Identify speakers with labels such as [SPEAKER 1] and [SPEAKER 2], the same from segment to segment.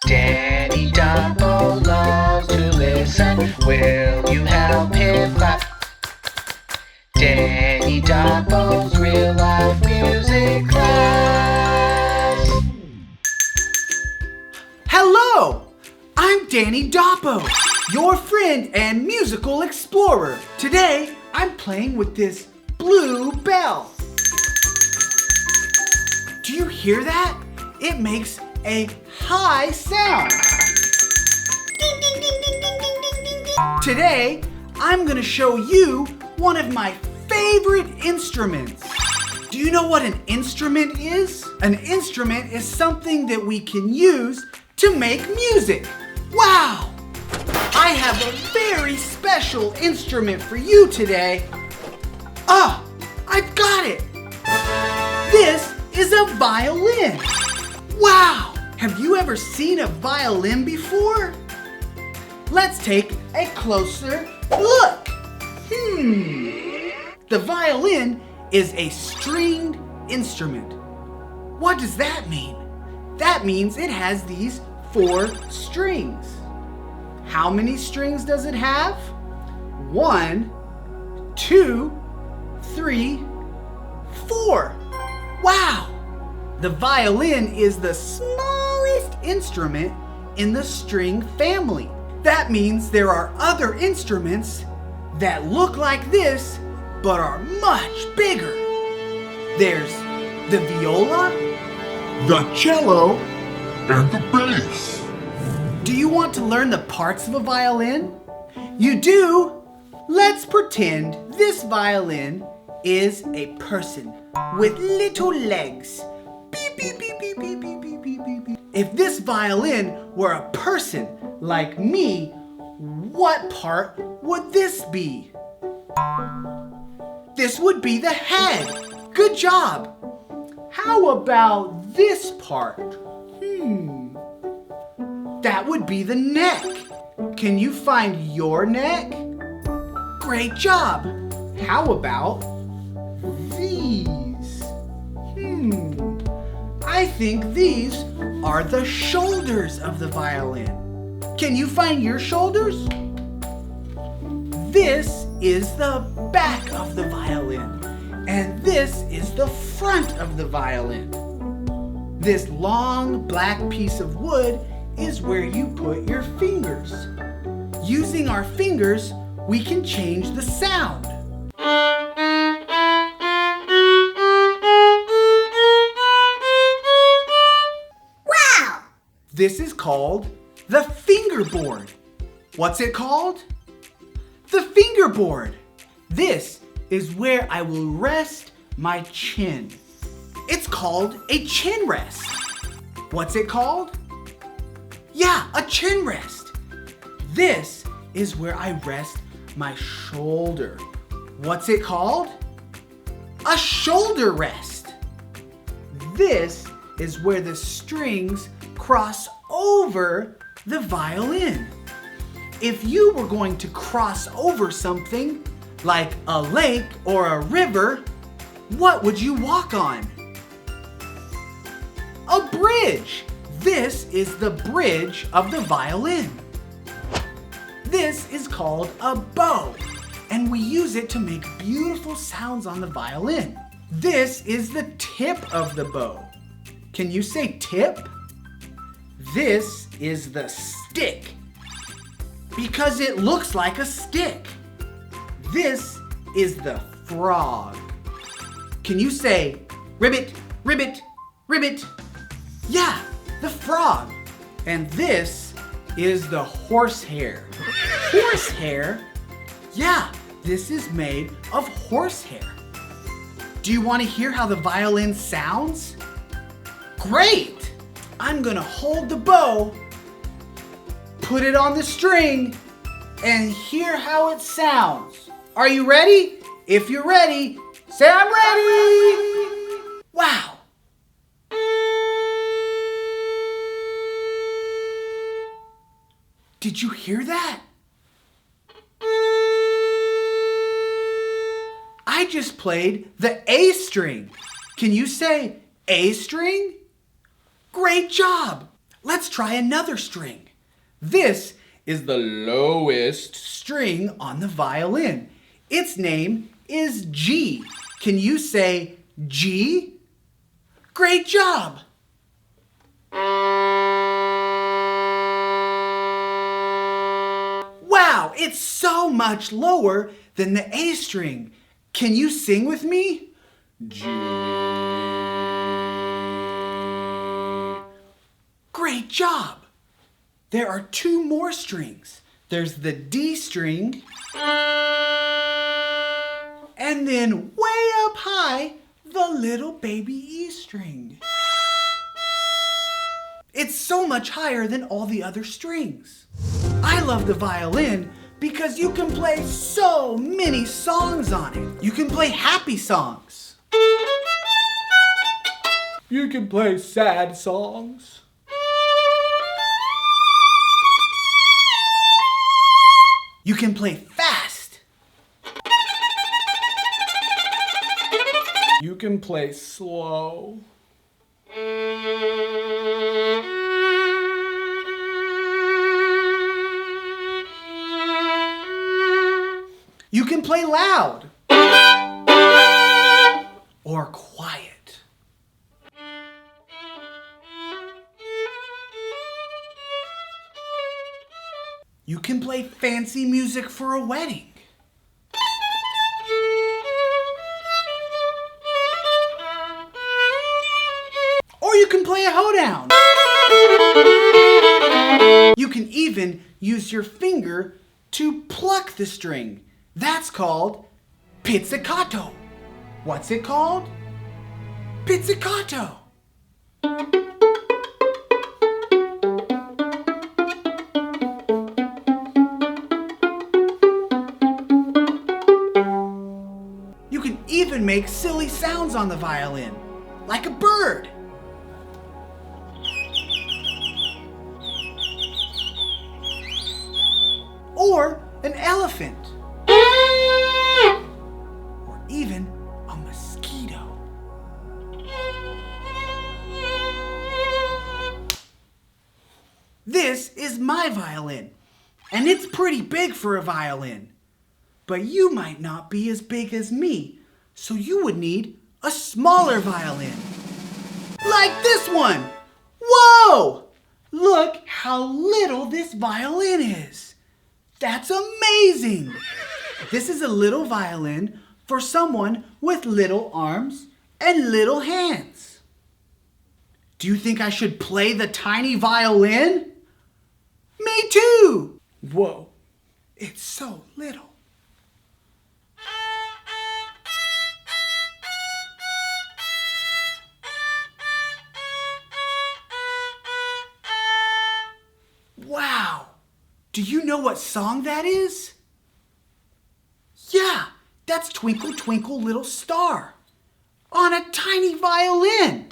[SPEAKER 1] Danny Doppo loves to listen. Will you help him clap? Danny Doppo's real life music class.
[SPEAKER 2] Hello! I'm Danny Doppo, your friend and musical explorer. Today, I'm playing with this blue bell. Do you hear that? It makes a high sound. Ding, ding, ding, ding, ding, ding, ding, ding, ding. Today, I'm gonna show you one of my favorite instruments. Do you know what an instrument is? An instrument is something that we can use to make music. Wow! I have a very special instrument for you today. Ah, I've got it! This is a violin. Wow! Have you ever seen a violin before? Let's take a closer look. The violin is a stringed instrument. What does that mean? That means it has these 4 strings. How many strings does it have? 1, 2, 3, 4. Wow! The violin is the smallest instrument in the string family. That means there are other instruments that look like this but are much bigger. There's the viola,
[SPEAKER 3] the cello, and the bass.
[SPEAKER 2] Do you want to learn the parts of a violin? You do? Let's pretend this violin is a person with little legs. Beep, beep, beep, beep, beep, beep, beep, beep, beep, beep. If this violin were a person like me, what part would this be? This would be the head. Good job. How about this part? That would be the neck. Can you find your neck? Great job. How about these? I think these are the shoulders of the violin. Can you find your shoulders? This is the back of the violin, and this is the front of the violin. This long black piece of wood is where you put your fingers. Using our fingers, we can change the sound.
[SPEAKER 4] Wow!
[SPEAKER 2] This is called the fingerboard. What's it called? The fingerboard. This is where I will rest my chin. It's called a chin rest. What's it called? Yeah, a chin rest. This is where I rest my shoulder. What's it called? A shoulder rest. This is where the strings cross over the violin. If you were going to cross over something like a lake or a river, what would you walk on? A bridge. This is the bridge of the violin. This is called a bow, and we use it to make beautiful sounds on the violin. This is the tip of the bow. Can you say tip? This is the stick, because it looks like a stick. This is the frog. Can you say ribbit, ribbit, ribbit? Yeah, the frog. And this is the horsehair. Horsehair? Yeah, this is made of horsehair. Do you want to hear how the violin sounds? Great! I'm gonna hold the bow, put it on the string, and hear how it sounds. Are you ready? If you're ready, say I'm ready! Wow! Did you hear that? I just played the A string. Can you say A string? Great job! Let's try another string. This is the lowest string on the violin. Its name is G. Can you say G? Great job! Wow, it's so much lower than the A string. Can you sing with me? G. Great job! There are two more strings. There's the D string, and then way up high, the little baby E string. It's so much higher than all the other strings. I love the violin because you can play so many songs on it. You can play happy songs. You can play sad songs. You can play fast. You can play slow. You can play loud or quiet. You can play fancy music for a wedding. Or you can play a hoedown. You can even use your finger to pluck the string. That's called pizzicato. What's it called? Pizzicato. You can even make silly sounds on the violin, like a bird. Or an elephant. Or even a mosquito. This is my violin, and it's pretty big for a violin. But you might not be as big as me, so you would need a smaller violin. Like this one! Whoa! Look how little this violin is. That's amazing! This is a little violin for someone with little arms and little hands. Do you think I should play the tiny violin? Me too! Whoa, it's so little. Wow! Do you know what song that is? Yeah, that's Twinkle, Twinkle, Little Star on a tiny violin.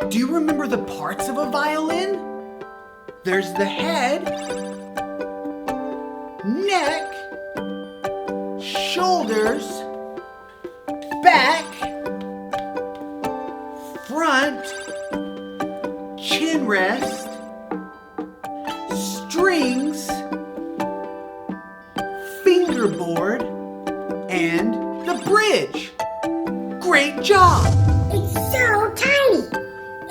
[SPEAKER 2] Do you remember the parts of a violin? There's the head, neck, shoulders, back, front, chin rest, strings, fingerboard, and the bridge. Great job!
[SPEAKER 4] It's so tiny.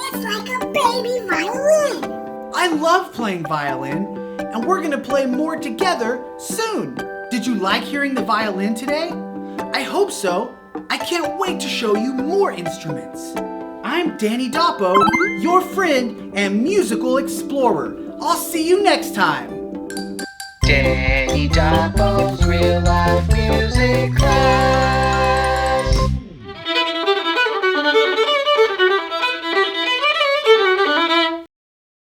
[SPEAKER 4] It's like a baby violin.
[SPEAKER 2] I love playing violin, and we're gonna play more together soon. Did you like hearing the violin today? I hope so. I can't wait to show you more instruments. I'm Danny Doppo, your friend and musical explorer. I'll see you next time.
[SPEAKER 1] Danny Doppo's Real Life Music Class.